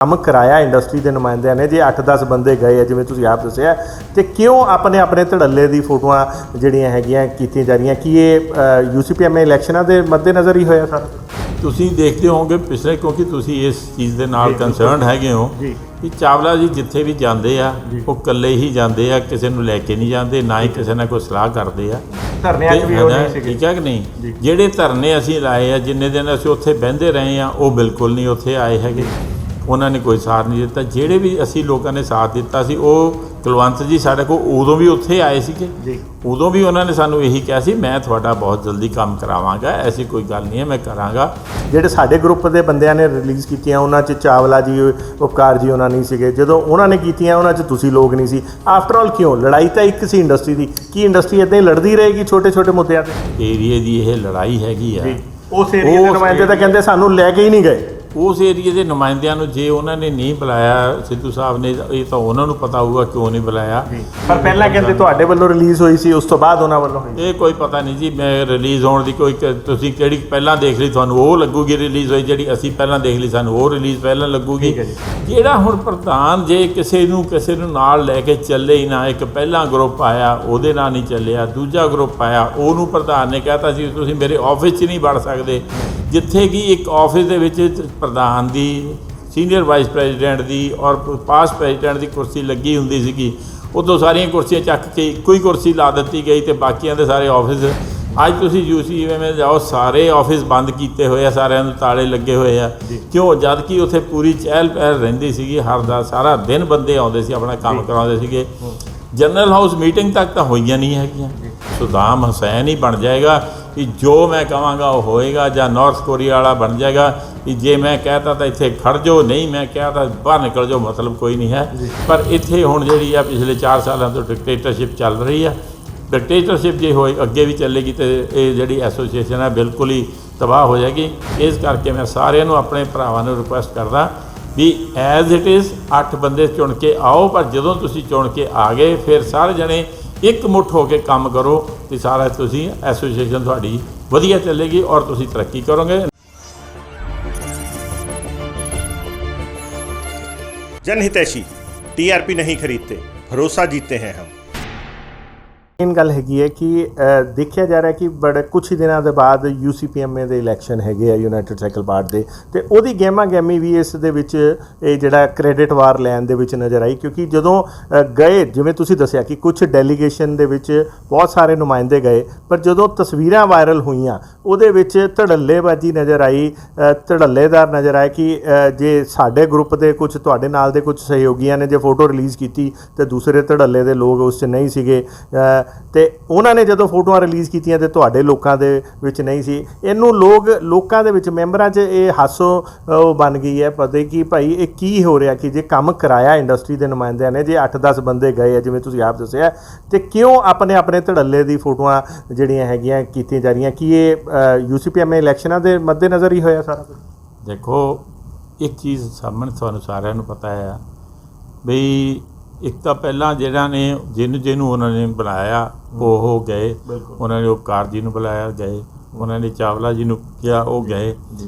ਕੰਮ ਕਰਾਇਆ ਇੰਡਸਟਰੀ ਦੇ ਨੁਮਾਇੰਦਿਆਂ ਨੇ ਜੇ 8-10 ਬੰਦੇ ਗਏ ਆ ਜਿਵੇਂ ਤੁਸੀਂ ਆਪ ਦੱਸਿਆ ਤੇ ਕਿਉਂ ਆਪਣੇ ਧੜੱਲੇ ਦੀ ਫੋਟੋਆਂ ਜਿਹੜੀਆਂ ਹੈਗੀਆਂ ਕੀਤੀਆਂ ਜਾ ਰਹੀਆਂ ਕੀ ਇਹ UCPMA ਇਲੈਕਸ਼ਨਾਂ ਦੇ ਮੱਦੇਨਜ਼ਰ ਹੀ ਹੋਇਆ ਸਰ? ਤੁਸੀਂ ਦੇਖਦੇ ਹੋਵੋਗੇ ਪਿਛਲੇ ਕਿਉਂਕਿ ਤੁਸੀਂ ਇਸ ਚੀਜ਼ ਦੇ ਨਾਲ ਕੰਸਰਨਡ ਹੈਗੇ ਹੋ ਕਿ ਚਾਵਲਾ ਜੀ ਜਿੱਥੇ ਵੀ ਜਾਂਦੇ ਆ ਉਹ ਇਕੱਲੇ ਹੀ ਜਾਂਦੇ ਆ, ਕਿਸੇ ਨੂੰ ਲੈ ਕੇ ਨਹੀਂ ਜਾਂਦੇ, ਨਾ ਹੀ ਕਿਸੇ ਨਾਲ ਕੋਈ ਸਲਾਹ ਕਰਦੇ ਆ। ਧਰਨਿਆਂ 'ਚ ਵੀ ਉਹ ਨਹੀਂ ਸੀਗੇ, ਠੀਕ ਹੈ ਕਿ ਨਹੀਂ? ਜਿਹੜੇ ਧਰਨੇ ਅਸੀਂ ਲਾਏ ਆ, ਜਿੰਨੇ ਦਿਨ ਅਸੀਂ ਉੱਥੇ ਬਹਿੰਦੇ ਰਹੇ ਆ, ਉਹ ਬਿਲਕੁਲ ਨਹੀਂ ਉੱਥੇ ਆਏ ਹੈਗੇ, ਉਹਨਾਂ ਨੇ ਕੋਈ ਸਾਥ ਨਹੀਂ ਦਿੱਤਾ। ਜਿਹੜੇ ਵੀ ਅਸੀਂ ਲੋਕਾਂ ਨੇ ਸਾਥ ਦਿੱਤਾ ਸੀ ਉਹ ਕੁਲਵੰਤ ਜੀ ਸਾਡੇ ਕੋਲ ਉਦੋਂ ਵੀ ਉੱਥੇ ਆਏ ਸੀਗੇ, ਉਦੋਂ ਵੀ ਉਹਨਾਂ ਨੇ ਸਾਨੂੰ ਇਹੀ ਕਿਹਾ ਸੀ ਮੈਂ ਤੁਹਾਡਾ ਬਹੁਤ ਜਲਦੀ ਕੰਮ ਕਰਾਵਾਂਗਾ, ਐਸੀ ਕੋਈ ਗੱਲ ਨਹੀਂ ਹੈ, ਮੈਂ ਕਰਾਂਗਾ। ਜਿਹੜੇ ਸਾਡੇ ਗਰੁੱਪ ਦੇ ਬੰਦਿਆਂ ਨੇ ਰਿਲੀਜ਼ ਕੀਤੀਆਂ ਉਹਨਾਂ 'ਚ ਚਾਵਲਾ ਜੀ, ਉਪਕਾਰ ਜੀ ਉਹਨਾਂ ਨਹੀਂ ਸੀਗੇ, ਜਦੋਂ ਉਹਨਾਂ ਨੇ ਕੀਤੀਆਂ ਉਹਨਾਂ 'ਚ ਤੁਸੀਂ ਲੋਕ ਨਹੀਂ ਸੀ। ਆਫਟਰ ਆਲ ਕਿਉਂ? ਲੜਾਈ ਤਾਂ ਇੱਕ ਸੀ ਇੰਡਸਟਰੀ ਦੀ, ਕੀ ਇੰਡਸਟਰੀ ਇੱਦਾਂ ਹੀ ਲੜਦੀ ਰਹੇਗੀ ਛੋਟੇ ਮੁੱਦਿਆਂ 'ਤੇ? ਏਰੀਏ ਦੀ ਇਹ ਲੜਾਈ ਹੈਗੀ ਆ। ਉਸ ਏਰੀਏ ਦੇ ਨੁਮਾਇੰਦੇ ਤਾਂ ਕਹਿੰਦੇ ਸਾਨੂੰ ਲੈ ਕੇ ਹੀ ਨਹੀਂ ਗਏ। ਉਸ ਏਰੀਏ ਦੇ ਨੁਮਾਇੰਦਿਆਂ ਨੂੰ ਜੇ ਉਹਨਾਂ ਨੇ ਨਹੀਂ ਬੁਲਾਇਆ, ਸਿੱਧੂ ਸਾਹਿਬ ਨੇ, ਇਹ ਤਾਂ ਉਹਨਾਂ ਨੂੰ ਪਤਾ ਹੋਊਗਾ ਕਿਉਂ ਨਹੀਂ ਬੁਲਾਇਆ। ਪਰ ਪਹਿਲਾਂ ਕਹਿੰਦੇ ਤੁਹਾਡੇ ਵੱਲੋਂ ਰਿਲੀਜ਼ ਹੋਈ ਸੀ, ਉਸ ਤੋਂ ਬਾਅਦ ਉਹਨਾਂ ਵੱਲੋਂ ਹੋਈ। ਇਹ ਕੋਈ ਪਤਾ ਨਹੀਂ ਜੀ, ਮੈਂ ਰਿਲੀਜ਼ ਹੋਣ ਦੀ ਕੋਈ ਤੁਸੀਂ ਕਿਹੜੀ ਪਹਿਲਾਂ ਦੇਖ ਲਈ ਤੁਹਾਨੂੰ ਉਹ ਲੱਗੂਗੀ ਰਿਲੀਜ਼ ਹੋਈ, ਜਿਹੜੀ ਅਸੀਂ ਪਹਿਲਾਂ ਦੇਖ ਲਈ ਸਾਨੂੰ ਉਹ ਰਿਲੀਜ਼ ਪਹਿਲਾਂ ਲੱਗੂਗੀ। ਜਿਹੜਾ ਹੁਣ ਪ੍ਰਧਾਨ ਜੇ ਕਿਸੇ ਨੂੰ ਨਾਲ ਲੈ ਕੇ ਚੱਲੇ ਹੀ ਨਾ, ਇੱਕ ਪਹਿਲਾਂ ਗਰੁੱਪ ਆਇਆ ਉਹਦੇ ਨਾਲ ਨਹੀਂ ਚੱਲਿਆ, ਦੂਜਾ ਗਰੁੱਪ ਆਇਆ ਉਹਨੂੰ ਪ੍ਰਧਾਨ ਨੇ ਕਹਿਤਾ ਸੀ ਤੁਸੀਂ ਮੇਰੇ ਆਫਿਸ 'ਚ ਨਹੀਂ ਵੜ ਸਕਦੇ, ਜਿੱਥੇ ਕਿ ਇੱਕ ਆਫਿਸ ਦੇ ਵਿੱਚ ਪ੍ਰਧਾਨ ਦੀ, ਸੀਨੀਅਰ ਵਾਈਸ ਪ੍ਰੈਜ਼ੀਡੈਂਟ ਦੀ ਔਰ ਪਾਸਟ ਪ੍ਰੈਜ਼ੀਡੈਂਟ ਦੀ ਕੁਰਸੀ ਲੱਗੀ ਹੁੰਦੀ ਸੀਗੀ, ਉਦੋਂ ਸਾਰੀਆਂ ਕੁਰਸੀਆਂ ਚੱਕ ਕੇ ਇੱਕੋ ਹੀ ਕੁਰਸੀ ਲਾ ਦਿੱਤੀ ਗਈ ਤੇ ਬਾਕੀਆਂ ਦੇ ਸਾਰੇ ਆਫਿਸ। ਅੱਜ ਤੁਸੀਂ UCPMA ਜਾਓ, ਸਾਰੇ ਆਫਿਸ ਬੰਦ ਕੀਤੇ ਹੋਏ ਆ, ਸਾਰਿਆਂ ਨੂੰ ਤਾਲੇ ਲੱਗੇ ਹੋਏ ਆ। ਕਿਉਂ? ਜਦ ਕਿ ਉੱਥੇ ਪੂਰੀ ਚਹਿਲ ਪਹਿਲ ਰਹਿੰਦੀ ਸੀਗੀ, ਹਰ ਦਾ ਸਾਰਾ ਦਿਨ ਬੰਦੇ ਆਉਂਦੇ ਸੀ, ਆਪਣਾ ਕੰਮ ਕਰਾਉਂਦੇ ਸੀਗੇ। ਜਨਰਲ ਹਾਊਸ ਮੀਟਿੰਗ ਤੱਕ ਤਾਂ ਹੋਈਆਂ ਨਹੀਂ ਹੈਗੀਆਂ। ਸੁਦਾਮ ਹੁਸੈਨ ਹੀ ਬਣ ਜਾਏਗਾ ਕਿ ਜੋ ਮੈਂ ਕਹਾਂਗਾ ਉਹ ਹੋਏਗਾ, ਜਾਂ ਨਾਰਥ ਕੋਰੀਆ ਵਾਲਾ ਬਣ ਜਾਏਗਾ ਕਿ ਜੇ ਮੈਂ ਕਹਿਤਾ ਤਾਂ ਇੱਥੇ ਖੜ ਜਾਓ, ਨਹੀਂ ਮੈਂ ਕਿਹਾ ਤਾਂ ਬਾਹਰ ਨਿਕਲ ਜਾਓ, ਮਤਲਬ ਕੋਈ ਨਹੀਂ ਹੈ। ਪਰ ਇੱਥੇ ਹੁਣ ਜਿਹੜੀ ਆ ਪਿਛਲੇ 4 ਸਾਲਾਂ ਤੋਂ ਡਿਕਟੇਟਰਸ਼ਿਪ ਚੱਲ ਰਹੀ ਆ। ਡਿਕਟੇਟਰਸ਼ਿਪ ਜੇ ਹੋਏ ਅੱਗੇ ਵੀ ਚੱਲੇਗੀ ਤੇ ਇਹ ਜਿਹੜੀ ਐਸੋਸੀਏਸ਼ਨ ਹੈ ਬਿਲਕੁਲ ਹੀ ਤਬਾਹ ਹੋ ਜਾਏਗੀ। ਇਸ ਕਰਕੇ ਮੈਂ ਸਾਰਿਆਂ ਨੂੰ, ਆਪਣੇ ਭਰਾਵਾਂ ਨੂੰ ਰਿਕੁਐਸਟ ਕਰਦਾ ਵੀ ਐਜ਼ ਇਟ ਇਜ਼ 8 ਬੰਦੇ ਚੁਣ ਕੇ ਆਓ, ਪਰ ਜਦੋਂ ਤੁਸੀਂ ਚੁਣ ਕੇ ਆ ਗਏ ਫਿਰ ਸਾਰੇ ਜਣੇ ਇੱਕ ਮੁੱਠ ਹੋ ਕੇ ਕੰਮ ਕਰੋ ਤੇ ਸਾਰਾ ਤੁਸੀਂ ਐਸੋਸੀਏਸ਼ਨ ਤੁਹਾਡੀ ਵਧੀਆ ਚੱਲੇਗੀ ਔਰ ਤੁਸੀਂ ਤਰੱਕੀ ਕਰੋਗੇ। जनहितैषी TRP नहीं खरीदते, भरोसा जीते हैं हम। ਮੇਨ ਗੱਲ ਹੈਗੀ ਹੈ ਕਿ ਦੇਖਿਆ ਜਾ ਰਿਹਾ ਕਿ ਬੜੇ ਕੁਛ ਹੀ ਦਿਨਾਂ ਦੇ ਬਾਅਦ UCPMA ਦੇ ਇਲੈਕਸ਼ਨ ਹੈਗੇ ਆ ਯੂਨਾਈਟਿਡ ਸਾਈਕਲ ਪਾਰਟ ਦੇ, ਤੇ ਉਹਦੀ ਗਹਿਮੀ ਵੀ ਇਸ ਦੇ ਵਿੱਚ ਇਹ ਜਿਹੜਾ ਕ੍ਰੈਡਿਟ ਵਾਰ ਲੈਣ ਦੇ ਵਿੱਚ ਨਜ਼ਰ ਆਈ। ਕਿਉਂਕਿ ਜਦੋਂ ਗਏ, ਜਿਵੇਂ ਤੁਸੀਂ ਦੱਸਿਆ ਕਿ ਕੁਛ ਡੈਲੀਗੇਸ਼ਨ ਦੇ ਵਿੱਚ ਬਹੁਤ ਸਾਰੇ ਨੁਮਾਇੰਦੇ ਗਏ, ਪਰ ਜਦੋਂ ਤਸਵੀਰਾਂ ਵਾਇਰਲ ਹੋਈਆਂ ਉਹਦੇ ਵਿੱਚ ਧੜੱਲੇਬਾਜ਼ੀ ਨਜ਼ਰ ਆਈ, ਧੜੱਲੇਦਾਰ ਨਜ਼ਰ ਆਏ ਕਿ ਜੇ ਸਾਡੇ ਗਰੁੱਪ ਦੇ ਕੁਝ, ਤੁਹਾਡੇ ਨਾਲ ਦੇ ਕੁਝ ਸਹਿਯੋਗੀਆਂ ਨੇ ਜੇ ਫੋਟੋ ਰਿਲੀਜ਼ ਕੀਤੀ ਤੇ ਦੂਸਰੇ ਧੜੱਲੇ ਦੇ ਲੋਕ ਉਸ 'ਚ ਨਹੀਂ ਸੀਗੇ, ਤੇ ਉਹਨਾਂ ਨੇ ਜਦੋਂ ਫੋਟੋਆਂ ਰਿਲੀਜ਼ ਕੀਤੀਆਂ ਤੇ ਤੁਹਾਡੇ ਲੋਕਾਂ ਦੇ ਵਿੱਚ ਨਹੀਂ ਸੀ। ਇਹਨੂੰ ਲੋਕਾਂ ਦੇ ਵਿੱਚ, ਮੈਂਬਰਾਂ 'ਚ ਇਹ ਹਾਸੋ ਉਹ ਬਣ ਗਈ ਹੈ ਪਤਾ ਕਿ ਭਾਈ ਇਹ ਕੀ ਹੋ ਰਿਹਾ ਕਿ ਜੇ ਕੰਮ ਕਰਾਇਆ ਇੰਡਸਟਰੀ ਦੇ ਨੁਮਾਇੰਦਿਆਂ ਨੇ ਜੇ 8-10 ਬੰਦੇ ਗਏ ਆ ਜਿਵੇਂ ਤੁਸੀਂ ਆਪ ਦੱਸਿਆ, ਤੇ ਕਿਉਂ ਆਪਣੇ ਧੜੱਲੇ ਦੀ ਫੋਟੋਆਂ ਜਿਹੜੀਆਂ ਹੈਗੀਆਂ ਕੀਤੀਆਂ ਜਾ ਰਹੀਆਂ? ਕੀ ਇਹ UCPMA ਇਲੈਕਸ਼ਨਾਂ ਦੇ ਮੱਦੇਨਜ਼ਰ ਹੀ ਹੋਇਆ ਸਾਰਾ ਕੁਝ? ਦੇਖੋ, ਇੱਕ ਚੀਜ਼ ਸਾਹਮਣੇ ਤੁਹਾਨੂੰ ਸਾਰਿਆਂ ਨੂੰ ਪਤਾ ਹੈ ਬਈ ਇੱਕ ਤਾਂ ਪਹਿਲਾਂ ਜਿਹੜਾ ਨੇ ਜਿਹਨੂੰ ਉਹਨਾਂ ਨੇ ਬਣਾਇਆ ਉਹ ਗਏ, ਉਹਨਾਂ ਨੇ ਉਪਕਾਰ ਜੀ ਨੂੰ ਬੁਲਾਇਆ ਗਏ, ਉਹਨਾਂ ਨੇ ਚਾਵਲਾ ਜੀ ਨੂੰ ਕਿਹਾ ਉਹ ਗਏ।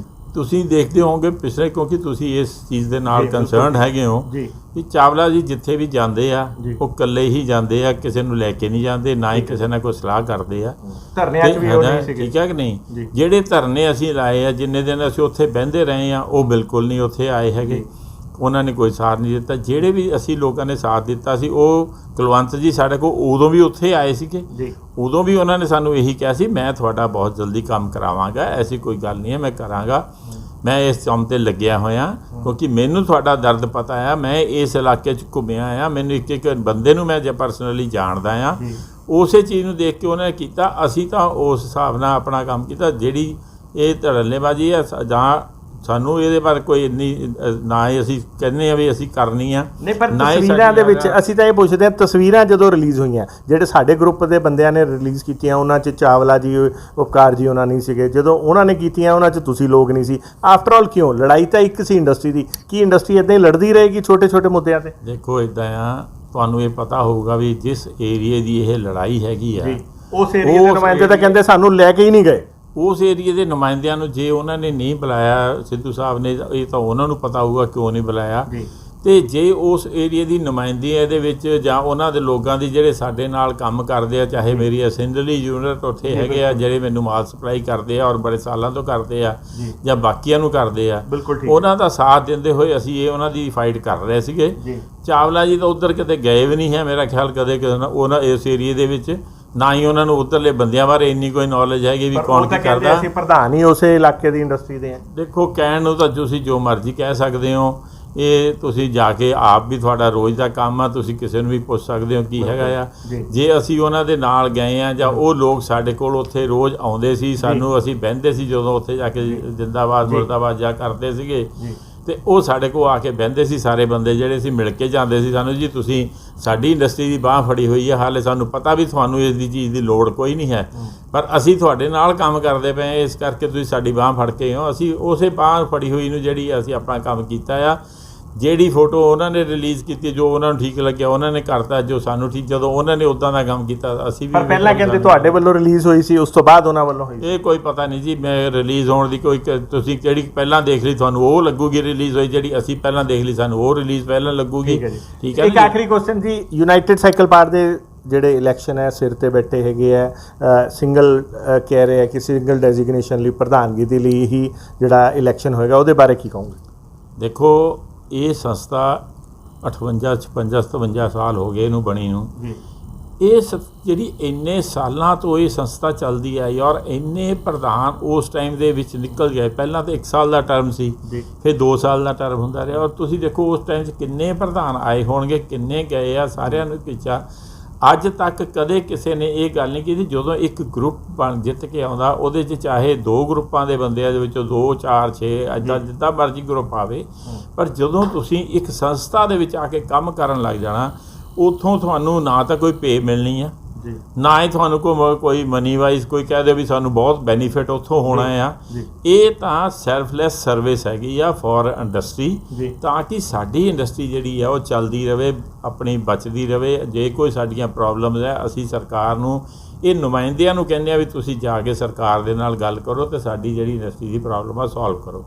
ਤੁਸੀਂ ਦੇਖਦੇ ਹੋਵੋਗੇ ਪਿਛਲੇ ਕਿਉਂਕਿ ਤੁਸੀਂ ਇਸ ਚੀਜ਼ ਦੇ ਨਾਲ ਕੰਸਰਨਡ ਹੈਗੇ ਹੋ ਕਿ ਚਾਵਲਾ ਜੀ ਜਿੱਥੇ ਵੀ ਜਾਂਦੇ ਆ ਉਹ ਇਕੱਲੇ ਹੀ ਜਾਂਦੇ ਆ, ਕਿਸੇ ਨੂੰ ਲੈ ਕੇ ਨਹੀਂ ਜਾਂਦੇ, ਨਾ ਹੀ ਕਿਸੇ ਨਾਲ ਕੋਈ ਸਲਾਹ ਕਰਦੇ ਆ। ਧਰਨਿਆਂ 'ਚ ਵੀ ਉਹ ਨਹੀਂ ਸੀਗੇ, ਠੀਕ ਹੈ ਕਿ ਨਹੀਂ? ਜਿਹੜੇ ਧਰਨੇ ਅਸੀਂ ਲਾਏ ਆ, ਜਿੰਨੇ ਦਿਨ ਅਸੀਂ ਉੱਥੇ ਬਹਿੰਦੇ ਰਹੇ ਆ, ਉਹ ਬਿਲਕੁਲ ਨਹੀਂ ਉੱਥੇ ਆਏ ਹੈਗੇ, ਉਹਨਾਂ ਨੇ ਕੋਈ ਸਾਥ ਨਹੀਂ ਦਿੱਤਾ। ਜਿਹੜੇ ਵੀ ਅਸੀਂ ਲੋਕਾਂ ਨੇ ਸਾਥ ਦਿੱਤਾ ਸੀ ਉਹ ਕੁਲਵੰਤ ਜੀ ਸਾਡੇ ਕੋਲ ਉਦੋਂ ਵੀ ਉੱਥੇ ਆਏ ਸੀਗੇ, ਉਦੋਂ ਵੀ ਉਹਨਾਂ ਨੇ ਸਾਨੂੰ ਇਹੀ ਕਿਹਾ ਸੀ ਮੈਂ ਤੁਹਾਡਾ ਬਹੁਤ ਜਲਦੀ ਕੰਮ ਕਰਾਵਾਂਗਾ, ਐਸੀ ਕੋਈ ਗੱਲ ਨਹੀਂ ਹੈ, ਮੈਂ ਕਰਾਂਗਾ। ਮੈਂ ਇਸ ਕੰਮ 'ਤੇ ਲੱਗਿਆ ਹੋਇਆ ਕਿਉਂਕਿ ਮੈਨੂੰ ਤੁਹਾਡਾ ਦਰਦ ਪਤਾ ਆ, ਮੈਂ ਇਸ ਇਲਾਕੇ 'ਚ ਘੁੰਮਿਆ ਆ, ਮੈਨੂੰ ਇੱਕ ਬੰਦੇ ਨੂੰ ਮੈਂ ਜੇ ਪਰਸਨਲੀ ਜਾਣਦਾ ਆ। ਉਸੇ ਚੀਜ਼ ਨੂੰ ਦੇਖ ਕੇ ਉਹਨਾਂ ਨੇ ਕੀਤਾ, ਅਸੀਂ ਤਾਂ ਉਸ ਹਿਸਾਬ ਨਾਲ ਆਪਣਾ ਕੰਮ ਕੀਤਾ। ਜਿਹੜੀ ਇਹ ਧੜੱਲੇਬਾਜ਼ੀ ਹੈ ਜਾਂ ਸਾਨੂੰ ਇਹਦੇ ਬਾਰੇ ਕੋਈ ਇੰਨੀ ਨਾ ਹੀ ਅਸੀਂ ਕਹਿੰਦੇ ਆ ਵੀ ਅਸੀਂ ਕਰਨੀ ਆ ਨਹੀਂ, ਪਰ ਤਸਵੀਰਾਂ ਦੇ ਵਿੱਚ ਅਸੀਂ ਤਾਂ ਇਹ ਪੁੱਛਦੇ ਹਾਂ, ਤਸਵੀਰਾਂ ਜਦੋਂ ਰਿਲੀਜ਼ ਹੋਈਆਂ ਜਿਹੜੇ ਸਾਡੇ ਗਰੁੱਪ ਦੇ ਬੰਦਿਆਂ ਨੇ ਰਿਲੀਜ਼ ਕੀਤੀਆਂ ਉਹਨਾਂ 'ਚ ਚਾਵਲਾ ਜੀ, ਉਪਕਾਰ ਜੀ ਉਹਨਾਂ ਨਹੀਂ ਸੀਗੇ, ਜਦੋਂ ਉਹਨਾਂ ਨੇ ਕੀਤੀਆਂ ਉਹਨਾਂ 'ਚ ਤੁਸੀਂ ਲੋਕ ਨਹੀਂ ਸੀ। ਆਫਟਰ ਆਲ ਕਿਉਂ? ਲੜਾਈ ਤਾਂ ਇੱਕ ਸੀ ਇੰਡਸਟਰੀ ਦੀ, ਕੀ ਇੰਡਸਟਰੀ ਇੱਦਾਂ ਹੀ ਲੜਦੀ ਰਹੇਗੀ ਛੋਟੇ ਮੁੱਦਿਆਂ 'ਤੇ? ਦੇਖੋ ਇੱਦਾਂ ਆ, ਤੁਹਾਨੂੰ ਇਹ ਪਤਾ ਹੋਊਗਾ ਵੀ ਜਿਸ ਏਰੀਏ ਦੀ ਇਹ ਲੜਾਈ ਹੈਗੀ ਆ, ਉਸ ਏਰੀਏ ਦੇ ਨੁਮਾਇੰਦੇ ਤਾਂ ਕਹਿੰਦੇ ਸਾਨੂੰ ਲੈ ਕੇ ਹੀ ਨਹੀਂ ਗਏ। ਉਸ ਏਰੀਏ ਦੇ ਨੁਮਾਇੰਦਿਆਂ ਨੂੰ ਜੇ ਉਹਨਾਂ ਨੇ ਨਹੀਂ ਬੁਲਾਇਆ, ਸਿੱਧੂ ਸਾਹਿਬ ਨੇ, ਇਹ ਤਾਂ ਉਹਨਾਂ ਨੂੰ ਪਤਾ ਹੋਊਗਾ ਕਿਉਂ ਨਹੀਂ ਬੁਲਾਇਆ। ਤੇ ਜੇ ਉਸ ਏਰੀਏ ਦੀ ਨੁਮਾਇੰਦੀ ਇਹਦੇ ਵਿੱਚ ਜਾਂ ਉਹਨਾਂ ਦੇ ਲੋਕਾਂ ਦੀ ਜਿਹੜੇ ਸਾਡੇ ਨਾਲ ਕੰਮ ਕਰਦੇ ਆ, ਚਾਹੇ ਮੇਰੀ ਅਸੈਂਬਲੀ ਯੂਨਿਟ ਉੱਥੇ ਹੈਗੇ ਆ ਜਿਹੜੇ ਮੈਨੂੰ ਮਾਲ ਸਪਲਾਈ ਕਰਦੇ ਆ ਔਰ ਬੜੇ ਸਾਲਾਂ ਤੋਂ ਕਰਦੇ ਆ, ਜਾਂ ਬਾਕੀਆਂ ਨੂੰ ਕਰਦੇ ਆ, ਉਹਨਾਂ ਦਾ ਸਾਥ ਦਿੰਦੇ ਹੋਏ ਅਸੀਂ ਇਹ ਉਹਨਾਂ ਦੀ ਫਾਈਟ ਕਰ ਰਹੇ ਸੀਗੇ। ਚਾਵਲਾ ਜੀ ਤਾਂ ਉੱਧਰ ਕਿਤੇ ਗਏ ਵੀ ਨਹੀਂ ਹੈ ਮੇਰਾ ਖਿਆਲ ਕਦੇ ਉਹਨਾਂ ਇਸ ਏਰੀਏ ਦੇ ਵਿੱਚ, ਨਾ ਹੀ ਉਹਨਾਂ ਨੂੰ ਉੱਧਰਲੇ ਬੰਦਿਆਂ ਬਾਰੇ ਇੰਨੀ ਕੋਈ ਨੌਲੇਜ ਹੈਗੀ ਵੀ ਕੌਣ ਕੀ ਕਰਦਾ। ਅਸੀਂ ਪ੍ਰਧਾਨ ਹੀ ਉਸੇ ਇਲਾਕੇ ਦੀ ਇੰਡਸਟਰੀ ਦੇ ਆ। ਦੇਖੋ ਕਹਿਣ ਨੂੰ ਤਾਂ ਤੁਸੀਂ ਜੋ ਮਰਜ਼ੀ ਕਹਿ ਸਕਦੇ ਹੋ, ਇਹ ਤੁਸੀਂ ਜਾ ਕੇ ਆਪ ਵੀ ਤੁਹਾਡਾ ਰੋਜ਼ ਦਾ ਕੰਮ ਆ, ਤੁਸੀਂ ਕਿਸੇ ਨੂੰ ਵੀ ਪੁੱਛ ਸਕਦੇ ਹੋ ਕੀ ਹੈਗਾ ਆ। ਜੇ ਅਸੀਂ ਉਹਨਾਂ ਦੇ ਨਾਲ ਗਏ ਆ ਜਾਂ ਉਹ ਲੋਕ ਸਾਡੇ ਕੋਲ ਉੱਥੇ ਰੋਜ਼ ਆਉਂਦੇ ਸੀ, ਸਾਨੂੰ ਅਸੀਂ ਬਹਿੰਦੇ ਸੀ ਜਦੋਂ ਉੱਥੇ ਜਾ ਕੇ ਜਿੰਦਾਬਾਦ ਮੁਰਦਾਬਾਦ ਜਾ ਕਰਦੇ ਸੀਗੇ, ਤੇ ਉਹ ਸਾਡੇ ਕੋਲ ਆ ਕੇ ਬਹਿੰਦੇ ਸੀ, ਸਾਰੇ ਬੰਦੇ ਜਿਹੜੇ ਸੀ ਮਿਲ ਕੇ ਜਾਂਦੇ ਸੀ ਸਾਨੂੰ, ਜੀ ਤੁਸੀਂ ਸਾਡੀ ਇੰਡਸਟਰੀ ਦੀ ਬਾਂਹ ਫੜੀ ਹੋਈ ਹੈ, ਹਾਲੇ ਸਾਨੂੰ ਪਤਾ ਵੀ ਤੁਹਾਨੂੰ ਇਸ ਦੀ ਚੀਜ਼ ਦੀ ਲੋੜ ਕੋਈ ਨਹੀਂ ਹੈ, ਪਰ ਅਸੀਂ ਤੁਹਾਡੇ ਨਾਲ ਕੰਮ ਕਰਦੇ ਪਏ ਇਸ ਕਰਕੇ ਤੁਸੀਂ ਸਾਡੀ ਬਾਂਹ ਫੜ ਕੇ ਹੋ। ਅਸੀਂ ਉਸੇ ਬਾਂਹ ਫੜੀ ਹੋਈ ਨੂੰ ਜਿਹੜੀ ਅਸੀਂ ਆਪਣਾ ਕੰਮ ਕੀਤਾ ਆ। ਜਿਹੜੀ ਫੋਟੋ ਉਹਨਾਂ ਨੇ ਰਿਲੀਜ਼ ਕੀਤੀ, ਜੋ ਉਹਨਾਂ ਨੂੰ ਠੀਕ ਲੱਗਿਆ ਉਹਨਾਂ ਨੇ ਕਰਤਾ, ਜੋ ਸਾਨੂੰ ਠੀਕ, ਜਦੋਂ ਉਹਨਾਂ ਨੇ ਉੱਦਾਂ ਦਾ ਕੰਮ ਕੀਤਾ ਅਸੀਂ ਵੀ। ਪਰ ਪਹਿਲਾਂ ਕਹਿੰਦੇ ਤੁਹਾਡੇ ਵੱਲੋਂ ਰਿਲੀਜ਼ ਹੋਈ ਸੀ, ਉਸ ਤੋਂ ਬਾਅਦ ਉਹਨਾਂ ਵੱਲੋਂ ਹੋਈ? ਇਹ ਕੋਈ ਪਤਾ ਨਹੀਂ ਜੀ, ਮੈਂ ਰਿਲੀਜ਼ ਹੋਣ ਦੀ ਕੋਈ, ਤੁਸੀਂ ਜਿਹੜੀ ਪਹਿਲਾਂ ਦੇਖ ਲਈ ਤੁਹਾਨੂੰ ਉਹ ਲੱਗੂਗੀ ਰਿਲੀਜ਼ ਹੋਈ, ਜਿਹੜੀ ਅਸੀਂ ਪਹਿਲਾਂ ਦੇਖ ਲਈ ਸਾਨੂੰ ਉਹ ਰਿਲੀਜ਼ ਪਹਿਲਾਂ ਲੱਗੂਗੀ। ਠੀਕ ਹੈ। ਇੱਕ ਆਖਰੀ ਕੁਐਸਚਨ ਜੀ, ਯੂਨਾਈਟਿਡ ਸਾਈਕਲ ਪਾਰਟ ਦੇ ਜਿਹੜੇ ਇਲੈਕਸ਼ਨ ਹੈ ਸਿਰ ਤੇ ਬੈਠੇ ਹੈਗੇ ਆ, ਸਿੰਗਲ ਕਹਿ ਰਹੇ ਆ ਕਿ ਸਿੰਗਲ ਡੈਜ਼ਿਗਨੇਸ਼ਨ ਲਈ ਪ੍ਰਧਾਨਗੀ ਦੇ ਲਈ ਹੀ ਜਿਹੜਾ ਇਲੈਕਸ਼ਨ ਹੋਏਗਾ, ਉਹਦੇ ਬਾਰੇ ਕੀ ਕਹੋਗੇ? ਦੇਖੋ ਇਹ ਸੰਸਥਾ 58 56 57 ਸਾਲ ਹੋ ਗਏ ਇਹਨੂੰ ਬਣੀ ਨੂੰ। ਇਹ ਜਿਹੜੀ ਇੰਨੇ ਸਾਲਾਂ ਤੋਂ ਇਹ ਸੰਸਥਾ ਚੱਲਦੀ ਆਈ ਔਰ ਇੰਨੇ ਪ੍ਰਧਾਨ ਉਸ ਟਾਈਮ ਦੇ ਵਿੱਚ ਨਿਕਲ ਗਏ। ਪਹਿਲਾਂ ਤਾਂ 1 ਸਾਲ ਦਾ ਟਰਮ ਸੀ, ਫਿਰ 2 ਸਾਲ ਦਾ ਟਰਮ ਹੁੰਦਾ ਰਿਹਾ, ਔਰ ਤੁਸੀਂ ਦੇਖੋ ਉਸ ਟਾਈਮ 'ਚ ਕਿੰਨੇ ਪ੍ਰਧਾਨ ਆਏ ਹੋਣਗੇ, ਕਿੰਨੇ ਗਏ ਆ, ਸਾਰਿਆਂ ਨੂੰ ਪਿੱਛਾ। ਅੱਜ ਤੱਕ ਕਦੇ ਕਿਸੇ ਨੇ ਇਹ ਗੱਲ ਨਹੀਂ ਕੀਤੀ ਜਦੋਂ ਇੱਕ ਗਰੁੱਪ ਬਣ ਜਿੱਤ ਕੇ ਆਉਂਦਾ, ਉਹਦੇ 'ਚ ਚਾਹੇ 2 ਗਰੁੱਪਾਂ ਦੇ ਬੰਦਿਆਂ ਦੇ ਵਿੱਚੋਂ 2 4 6 ਇੱਦਾਂ ਜਿੱਦਾਂ ਮਰਜ਼ੀ ਗਰੁੱਪ ਆਵੇ, ਪਰ ਜਦੋਂ ਤੁਸੀਂ ਇੱਕ ਸੰਸਥਾ ਦੇ ਵਿੱਚ ਆ ਕੇ ਕੰਮ ਕਰਨ ਲੱਗ ਜਾਣਾ, ਉੱਥੋਂ ਤੁਹਾਨੂੰ ਨਾ ਤਾਂ ਕੋਈ ਪੇ ਮਿਲਣੀ ਆ, ਨਾ ਹੀ ਤੁਹਾਨੂੰ ਕੋਈ ਮਨੀ ਵਾਈਜ਼ ਕੋਈ ਕਹਿ ਦੇ ਵੀ ਸਾਨੂੰ ਬਹੁਤ ਬੈਨੀਫਿਟ ਉੱਥੋਂ ਹੋਣਾ ਆ। ਇਹ ਤਾਂ ਸੈਲਫਲੈਸ ਸਰਵਿਸ ਹੈਗੀ ਆ ਫॉर ਇੰਡਸਟਰੀ, ਤਾਂ ਕਿ ਸਾਡੀ ਇੰਡਸਟਰੀ ਜਿਹੜੀ ਆ ਉਹ ਚੱਲਦੀ ਰਹੇ, ਆਪਣੀ ਬਚਦੀ ਰਹੇ। ਜੇ ਕੋਈ ਸਾਡੀਆਂ ਪ੍ਰੋਬਲਮਸ ਹੈ, ਅਸੀਂ ਸਰਕਾਰ ਨੂੰ, ਇਹ ਨੁਮਾਇੰਦਿਆਂ ਨੂੰ ਕਹਿੰਦੇ ਆ ਵੀ ਤੁਸੀਂ ਜਾ ਕੇ ਸਰਕਾਰ ਦੇ ਨਾਲ ਗੱਲ ਕਰੋ ਤੇ ਸਾਡੀ ਜਿਹੜੀ ਇੰਡਸਟਰੀ ਦੀ ਪ੍ਰੋਬਲਮ ਆ ਸੋਲਵ ਕਰੋ।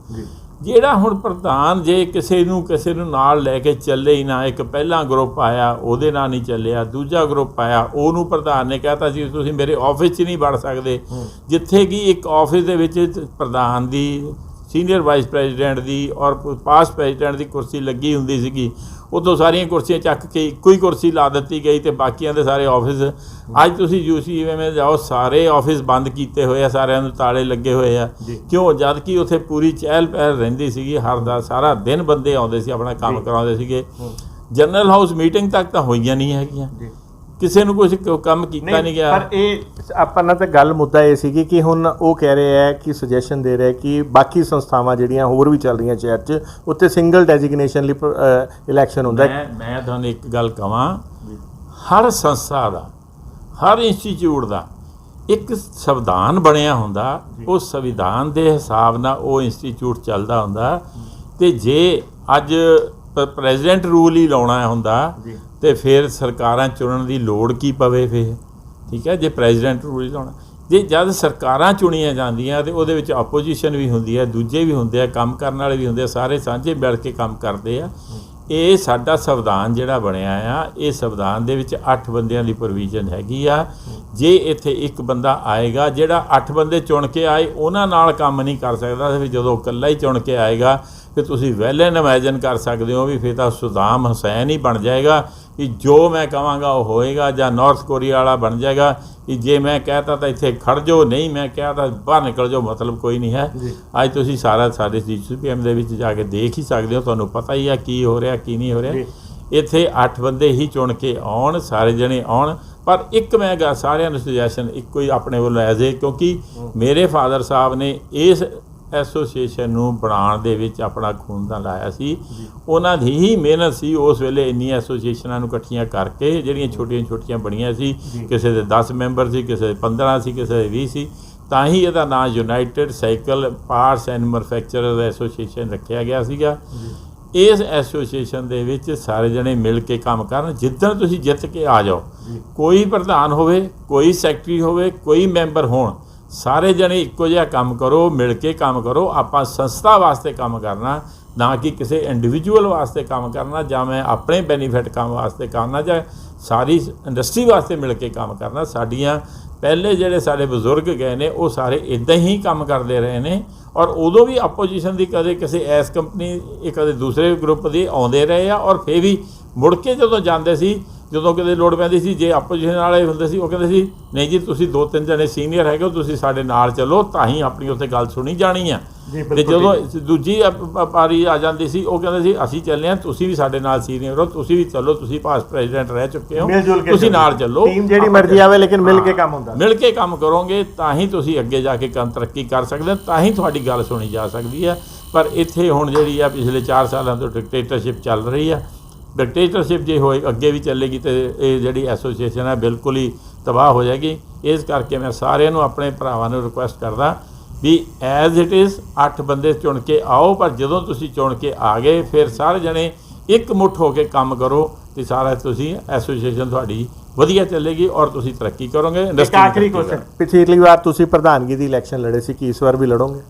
ਜਿਹੜਾ ਹੁਣ ਪ੍ਰਧਾਨ ਜੇ ਕਿਸੇ ਨੂੰ ਨਾਲ ਲੈ ਕੇ ਚੱਲੇ ਹੀ ਨਾ, ਇੱਕ ਪਹਿਲਾਂ ਗਰੁੱਪ ਆਇਆ ਉਹਦੇ ਨਾਲ ਨਹੀਂ ਚੱਲਿਆ, ਦੂਜਾ ਗਰੁੱਪ ਆਇਆ ਉਹਨੂੰ ਪ੍ਰਧਾਨ ਨੇ ਕਹਿਤਾ ਸੀ ਤੁਸੀਂ ਮੇਰੇ ਆਫਿਸ 'ਚ ਨਹੀਂ ਵੜ ਸਕਦੇ, ਜਿੱਥੇ ਕਿ ਇੱਕ ਆਫਿਸ ਦੇ ਵਿੱਚ ਪ੍ਰਧਾਨ ਦੀ, ਸੀਨੀਅਰ ਵਾਈਸ ਪ੍ਰੈਜ਼ੀਡੈਂਟ ਦੀ ਔਰ ਪਾਸਟ ਪ੍ਰੈਜ਼ੀਡੈਂਟ ਦੀ ਕੁਰਸੀ ਲੱਗੀ ਹੁੰਦੀ ਸੀਗੀ, ਉੱਥੋਂ ਸਾਰੀਆਂ ਕੁਰਸੀਆਂ ਚੱਕ ਕੇ ਇੱਕੋ ਹੀ ਕੁਰਸੀ ਲਾ ਦਿੱਤੀ ਗਈ ਤੇ ਬਾਕੀਆਂ ਦੇ ਸਾਰੇ ਆਫਿਸ। ਅੱਜ ਤੁਸੀਂ UCM ਜਾਓ, ਸਾਰੇ ਆਫਿਸ ਬੰਦ ਕੀਤੇ ਹੋਏ ਆ, ਸਾਰਿਆਂ ਨੂੰ ਤਾਲੇ ਲੱਗੇ ਹੋਏ ਆ। ਕਿਉਂ? ਜਦ ਕਿ ਉੱਥੇ ਪੂਰੀ ਚਹਿਲ ਪਹਿਲ ਰਹਿੰਦੀ ਸੀਗੀ, ਸਾਰਾ ਦਿਨ ਬੰਦੇ ਆਉਂਦੇ ਸੀ, ਆਪਣਾ ਕੰਮ ਕਰਾਉਂਦੇ ਸੀਗੇ। ਜਨਰਲ ਹਾਊਸ ਮੀਟਿੰਗ ਤੱਕ ਤਾਂ ਹੋਈਆਂ ਨਹੀਂ ਹੈਗੀਆਂ, ਕਿਸੇ ਨੂੰ ਕੁਝ ਕੰਮ ਕੀਤਾ ਨਹੀਂ ਗਿਆ। ਪਰ ਇਹ ਆਪਾਂ ਨਾਲ ਤਾਂ ਗੱਲ ਮੁੱਦਾ ਇਹ ਸੀਗੀ ਕਿ ਹੁਣ ਉਹ ਕਹਿ ਰਹੇ ਹੈ ਕਿ ਸੁਜੈਸ਼ਨ ਦੇ ਰਹੇ ਕਿ ਬਾਕੀ ਸੰਸਥਾਵਾਂ ਜਿਹੜੀਆਂ ਹੋਰ ਵੀ ਚੱਲ ਰਹੀਆਂ ਸ਼ਹਿਰ 'ਚ, ਉੱਥੇ ਸਿੰਗਲ ਡੈਜ਼ਿਗਨੇਸ਼ਨ ਲਈ ਇਲੈਕਸ਼ਨ ਹੁੰਦਾ। ਮੈਂ ਤੁਹਾਨੂੰ ਇੱਕ ਗੱਲ ਕਹਾਂ, ਹਰ ਸੰਸਥਾ ਦਾ, ਹਰ ਇੰਸਟੀਚਿਊਟ ਦਾ ਇੱਕ ਸੰਵਿਧਾਨ ਬਣਿਆ ਹੁੰਦਾ, ਉਹ ਸੰਵਿਧਾਨ ਦੇ ਹਿਸਾਬ ਨਾਲ ਉਹ ਇੰਸਟੀਚਿਊਟ ਚੱਲਦਾ ਹੁੰਦਾ। ਤੇ ਜੇ ਅੱਜ ਪ੍ਰੈਜ਼ੀਡੈਂਟ ਰੂਲ ਹੀ ਲਾਉਣਾ ਹੁੰਦਾ ਤੇ ਫਿਰ ਸਰਕਾਰਾਂ ਚੁਣਨ ਦੀ ਲੋੜ ਕੀ ਪਵੇ ਫਿਰ? ਠੀਕ ਹੈ, ਜੇ ਪ੍ਰੈਜ਼ੀਡੈਂਟ ਰੂਲ ਹੀ ਲਾਉਣਾ, ਜੇ ਜਦ ਸਰਕਾਰਾਂ ਚੁਣੀਆਂ ਜਾਂਦੀਆਂ ਤੇ ਉਹਦੇ ਵਿੱਚ ਆਪੋਜੀਸ਼ਨ ਵੀ ਹੁੰਦੀ ਹੈ, ਦੂਜੇ ਵੀ ਹੁੰਦੇ ਆ, ਕੰਮ ਕਰਨ ਵਾਲੇ ਵੀ ਹੁੰਦੇ ਆ, ਸਾਰੇ ਸਾਂਝੇ ਮਿਲ ਕੇ ਕੰਮ ਕਰਦੇ ਆ। ਇਹ ਸਾਡਾ ਸੰਵਿਧਾਨ ਜਿਹੜਾ ਬਣਿਆ ਆ, ਇਹ ਸੰਵਿਧਾਨ ਦੇ ਵਿੱਚ 8 ਬੰਦਿਆਂ ਦੀ ਪ੍ਰੋਵੀਜ਼ਨ ਹੈਗੀ ਆ। ਜੇ ਇੱਥੇ ਇੱਕ ਬੰਦਾ ਆਏਗਾ, ਜਿਹੜਾ 8 ਬੰਦੇ ਚੁਣ ਕੇ ਆਏ ਉਹਨਾਂ ਨਾਲ ਕੰਮ ਨਹੀਂ ਕਰ ਸਕਦਾ, ਫਿਰ ਜਦੋਂ ਇਕੱਲਾ ਹੀ ਚੁਣ ਕੇ ਆਏਗਾ ਫਿਰ ਤੁਸੀਂ ਵੈਲਨ ਇਮੈਜਨ ਕਰ ਸਕਦੇ ਹੋ ਵੀ ਫਿਰ ਤਾਂ ਸੁਦਾਮ ਹੁਸੈਨ ਹੀ ਬਣ ਜਾਏਗਾ ਕਿ ਜੋ ਮੈਂ ਕਹਾਂਗਾ ਉਹ ਹੋਏਗਾ, ਜਾਂ ਨਾਰਥ ਕੋਰੀਆ ਵਾਲਾ ਬਣ ਜਾਏਗਾ ਕਿ ਜੇ ਮੈਂ ਕਹਿਤਾ ਤਾਂ ਇੱਥੇ ਖੜ ਜਾਓ, ਨਹੀਂ ਮੈਂ ਕਿਹਾ ਤਾਂ ਬਾਹਰ ਨਿਕਲ ਜਾਓ, ਮਤਲਬ ਕੋਈ ਨਹੀਂ ਹੈ। ਅੱਜ ਤੁਸੀਂ ਸਾਰਾ ਸਾਡੇ UCPM ਦੇ ਵਿੱਚ ਜਾ ਕੇ ਦੇਖ ਹੀ ਸਕਦੇ ਹੋ, ਤੁਹਾਨੂੰ ਪਤਾ ਹੀ ਆ ਕੀ ਹੋ ਰਿਹਾ ਕੀ ਨਹੀਂ ਹੋ ਰਿਹਾ। ਇੱਥੇ 8 ਬੰਦੇ ਹੀ ਚੁਣ ਕੇ ਆਉਣ, ਸਾਰੇ ਜਣੇ ਆਉਣ। ਪਰ ਇੱਕ ਮੈਂ ਸਾਰਿਆਂ ਨੂੰ ਸੁਜੈਸ਼ਨ ਇੱਕੋ ਹੀ ਆਪਣੇ ਵੱਲੋਂ ਐਜ਼ ਏ, ਕਿਉਂਕਿ ਮੇਰੇ ਫਾਦਰ ਸਾਹਿਬ ਨੇ ਇਸ ਐਸੋਸੀਏਸ਼ਨ ਨੂੰ ਬਣਾਉਣ ਦੇ ਵਿੱਚ ਆਪਣਾ ਖੂਨਦਾਨ ਲਾਇਆ ਸੀ, ਉਹਨਾਂ ਦੀ ਹੀ ਮਿਹਨਤ ਸੀ। ਉਸ ਵੇਲੇ ਇੰਨੀਆਂ ਐਸੋਸੀਏਸ਼ਨਾਂ ਨੂੰ ਇਕੱਠੀਆਂ ਕਰਕੇ ਜਿਹੜੀਆਂ ਛੋਟੀਆਂ ਬਣੀਆਂ ਸੀ, ਕਿਸੇ ਦੇ 10 ਮੈਂਬਰ ਸੀ, ਕਿਸੇ ਦੇ 15 ਸੀ, ਕਿਸੇ ਦੇ 20 ਸੀ, ਤਾਂ ਹੀ ਇਹਦਾ ਨਾਂ United cycle parts and manufacturers association ਰੱਖਿਆ ਗਿਆ ਸੀਗਾ। ਇਸ ਐਸੋਸੀਏਸ਼ਨ ਦੇ ਵਿੱਚ ਸਾਰੇ ਜਣੇ ਮਿਲ ਕੇ ਕੰਮ ਕਰਨ। ਜਿੱਦਣ ਤੁਸੀਂ ਜਿੱਤ ਕੇ ਆ ਜਾਓ, ਕੋਈ ਪ੍ਰਧਾਨ ਹੋਵੇ, ਕੋਈ ਸੈਕਟਰੀ ਹੋਵੇ, ਕੋਈ ਮੈਂਬਰ ਹੋਣ, ਸਾਰੇ ਜਣੇ ਇੱਕੋ ਜਿਹਾ ਕੰਮ ਕਰੋ, ਮਿਲ ਕੇ ਕੰਮ ਕਰੋ। ਆਪਾਂ ਸੰਸਥਾ ਵਾਸਤੇ ਕੰਮ ਕਰਨਾ, ਨਾ ਕਿ ਕਿਸੇ ਇੰਡੀਵਿਜੂਅਲ ਵਾਸਤੇ ਕੰਮ ਕਰਨਾ, ਜਾਂ ਮੈਂ ਆਪਣੇ ਬੈਨੀਫਿਟ ਕੰਮ ਵਾਸਤੇ ਕਰਨਾ, ਜਾਂ ਸਾਰੀ ਇੰਡਸਟਰੀ ਵਾਸਤੇ ਮਿਲ ਕੇ ਕੰਮ ਕਰਨਾ। ਸਾਡੀਆਂ ਪਹਿਲੇ ਜਿਹੜੇ ਸਾਡੇ ਬਜ਼ੁਰਗ ਗਏ ਨੇ ਉਹ ਸਾਰੇ ਇੱਦਾਂ ਹੀ ਕੰਮ ਕਰਦੇ ਰਹੇ ਨੇ, ਔਰ ਉਦੋਂ ਵੀ ਆਪੋਜੀਸ਼ਨ ਦੀ ਕਦੇ ਕਿਸੇ ਐਸ ਕੰਪਨੀ ਕਦੇ ਦੂਸਰੇ ਗਰੁੱਪ ਦੀ ਆਉਂਦੇ ਰਹੇ ਆ, ਔਰ ਫਿਰ ਵੀ ਮੁੜ ਕੇ ਜਦੋਂ ਜਾਂਦੇ ਸੀ, ਜਦੋਂ ਕਿਤੇ ਲੋੜ ਪੈਂਦੀ ਸੀ, ਜੇ ਆਪੋਜੀਸ਼ਨ ਵਾਲੇ ਹੁੰਦੇ ਸੀ ਉਹ ਕਹਿੰਦੇ ਸੀ ਨਹੀਂ ਜੀ ਤੁਸੀਂ 2-3 ਜਣੇ ਸੀਨੀਅਰ ਹੈਗੇ ਹੋ, ਤੁਸੀਂ ਸਾਡੇ ਨਾਲ ਚੱਲੋ, ਤਾਂ ਹੀ ਆਪਣੀ ਉੱਥੇ ਗੱਲ ਸੁਣੀ ਜਾਣੀ ਆ। ਤੇ ਜਦੋਂ ਦੂਜੀ ਪਾਰੀ ਆ ਜਾਂਦੀ ਸੀ ਉਹ ਕਹਿੰਦੇ ਸੀ ਅਸੀਂ ਚੱਲੇ ਹਾਂ, ਤੁਸੀਂ ਵੀ ਸਾਡੇ ਨਾਲ ਸੀਨੀਅਰ ਹੋ, ਤੁਸੀਂ ਵੀ ਚੱਲੋ, ਤੁਸੀਂ ਪਾਸ ਪ੍ਰੈਜ਼ੀਡੈਂਟ ਰਹਿ ਚੁੱਕੇ ਹੋ, ਤੁਸੀਂ ਨਾਲ ਚੱਲੋ। ਟੀਮ ਜਿਹੜੀ ਮਰਜ਼ੀ ਆਵੇ ਲੇਕਿਨ ਮਿਲ ਕੇ ਕੰਮ ਹੁੰਦਾ, ਮਿਲ ਕੇ ਕੰਮ ਕਰੋਗੇ ਤਾਂ ਹੀ ਤੁਸੀਂ ਅੱਗੇ ਜਾ ਕੇ ਤਰੱਕੀ ਕਰ ਸਕਦੇ ਹੋ, ਤਾਂ ਹੀ ਤੁਹਾਡੀ ਗੱਲ ਸੁਣੀ ਜਾ ਸਕਦੀ ਹੈ। ਪਰ ਇੱਥੇ ਹੁਣ ਜਿਹੜੀ ਆ ਪਿਛਲੇ 4 ਸਾਲਾਂ ਤੋਂ ਡਿਕਟੇਟਰਸ਼ਿਪ ਚੱਲ ਰਹੀ ਆ। ਡਿਕਟੇਟਰਸ਼ਿਪ ਜੇ ਹੋਏ ਅੱਗੇ ਵੀ ਚੱਲੇਗੀ ਤੇ ਇਹ ਜਿਹੜੀ ਐਸੋਸੀਏਸ਼ਨ ਹੈ ਬਿਲਕੁਲ ਹੀ ਤਬਾਹ ਹੋ ਜਾਏਗੀ। ਇਸ ਕਰਕੇ ਮੈਂ ਸਾਰਿਆਂ ਨੂੰ, ਆਪਣੇ ਭਰਾਵਾਂ ਨੂੰ ਰਿਕੁਐਸਟ ਕਰਦਾ ਵੀ ਐਜ਼ ਇਟ ਇਜ਼ 8 ਬੰਦੇ ਚੁਣ ਕੇ ਆਓ, ਪਰ ਜਦੋਂ ਤੁਸੀਂ ਚੁਣ ਕੇ ਆ ਗਏ ਫਿਰ ਸਾਰੇ ਜਣੇ ਇੱਕ ਮੁੱਠ ਹੋ ਕੇ ਕੰਮ ਕਰੋ ਤੇ ਸਾਰਾ ਤੁਸੀਂ ਐਸੋਸੀਏਸ਼ਨ ਤੁਹਾਡੀ ਵਧੀਆ ਚੱਲੇਗੀ ਔਰ ਤੁਸੀਂ ਤਰੱਕੀ ਕਰੋਗੇ। ਆਖਰੀ ਕੁਐਸਚਨ, ਪਿਛਲੀ ਵਾਰ ਤੁਸੀਂ ਪ੍ਰਧਾਨਗੀ ਦੀ ਇਲੈਕਸ਼ਨ ਲੜੇ ਸੀ, ਕੀ ਇਸ ਵਾਰ ਵੀ ਲੜੋਗੇ?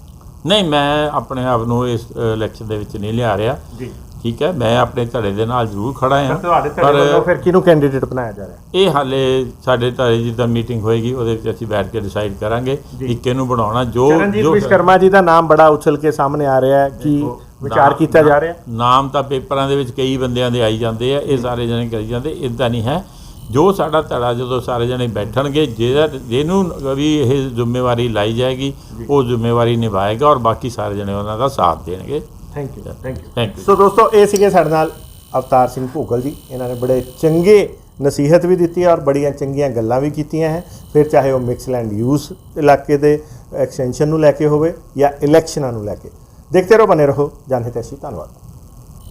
ਨਹੀਂ, ਮੈਂ ਆਪਣੇ ਆਪ ਨੂੰ ਇਸ ਇਲੈਕਸ਼ਨ ਦੇ ਵਿੱਚ ਨਹੀਂ ਲਿਆ ਰਿਹਾ ਜੀ। ਠੀਕ ਹੈ, ਮੈਂ ਆਪਣੇ ਧੜੇ ਦੇ ਨਾਲ ਜ਼ਰੂਰ ਖੜਾ ਹਾਂ, ਪਰ ਫਿਰ ਕਿਹਨੂੰ ਕੈਂਡੀਡੇਟ ਬਣਾਇਆ ਜਾ ਰਿਹਾ? ਇਹ ਹਾਲੇ ਸਾਡੇ ਧੜੇ ਦੀ ਤਾਂ ਮੀਟਿੰਗ ਹੋਏਗੀ, ਉਹਦੇ ਵਿੱਚ ਅਸੀਂ ਬੈਠ ਕੇ ਡਿਸਾਈਡ ਕਰਾਂਗੇ ਕਿ ਕਿਹਨੂੰ ਬਣਾਉਣਾ। ਜੋ ਵਿਸ਼ਵਕਰਮਾ ਜੀ ਦਾ ਨਾਮ ਬੜਾ ਉਛਲ ਕੇ ਸਾਹਮਣੇ ਆ ਰਿਹਾ ਹੈ, ਕੀ ਵਿਚਾਰ ਕੀਤਾ ਜਾ ਰਿਹਾ? ਨਾਮ ਤਾਂ ਪੇਪਰਾਂ ਦੇ ਵਿੱਚ ਕਈ ਬੰਦਿਆਂ ਦੇ ਆਈ ਜਾਂਦੇ ਆ, ਇਹ ਸਾਰੇ ਜਣੇ ਕਰੀ ਜਾਂਦੇ, ਇੱਦਾਂ ਨਹੀਂ ਹੈ। ਜੋ ਸਾਡਾ ਧੜਾ ਜਦੋਂ ਸਾਰੇ ਜਣੇ ਬੈਠਣਗੇ, ਜਿਹਨੂੰ ਵੀ ਇਹ ਜ਼ਿੰਮੇਵਾਰੀ ਲਾਈ ਜਾਏਗੀ ਉਹ ਜ਼ਿੰਮੇਵਾਰੀ ਨਿਭਾਏਗਾ ਔਰ ਬਾਕੀ ਸਾਰੇ ਜਣੇ ਉਹਨਾਂ ਦਾ ਸਾਥ ਦੇਣਗੇ। Thank you. ਸੋ ਦੋਸਤੋ, ਇਹ ਸੀਗੇ ਸਾਡੇ ਨਾਲ ਅਵਤਾਰ ਸਿੰਘ ਭੋਗਲ ਜੀ। ਇਹਨਾਂ ਨੇ ਬੜੇ ਚੰਗੇ ਨਸੀਹਤ ਵੀ ਦਿੱਤੀ ਔਰ ਬੜੀਆਂ ਚੰਗੀਆਂ ਗੱਲਾਂ ਵੀ ਕੀਤੀਆਂ ਹੈ, ਫਿਰ ਚਾਹੇ ਉਹ ਮਿਕਸਲੈਂਡ ਯੂਜ਼ ਇਲਾਕੇ ਦੇ ਐਕਸਟੈਂਸ਼ਨ ਨੂੰ ਲੈ ਕੇ ਹੋਵੇ ਜਾਂ ਇਲੈਕਸ਼ਨਾਂ ਨੂੰ ਲੈ ਕੇ। ਦੇਖਦੇ ਰਹੋ, ਬਨੇ ਰਹੋ ਜਨ ਹਿਤੈਸ਼ੀ। ਧੰਨਵਾਦ।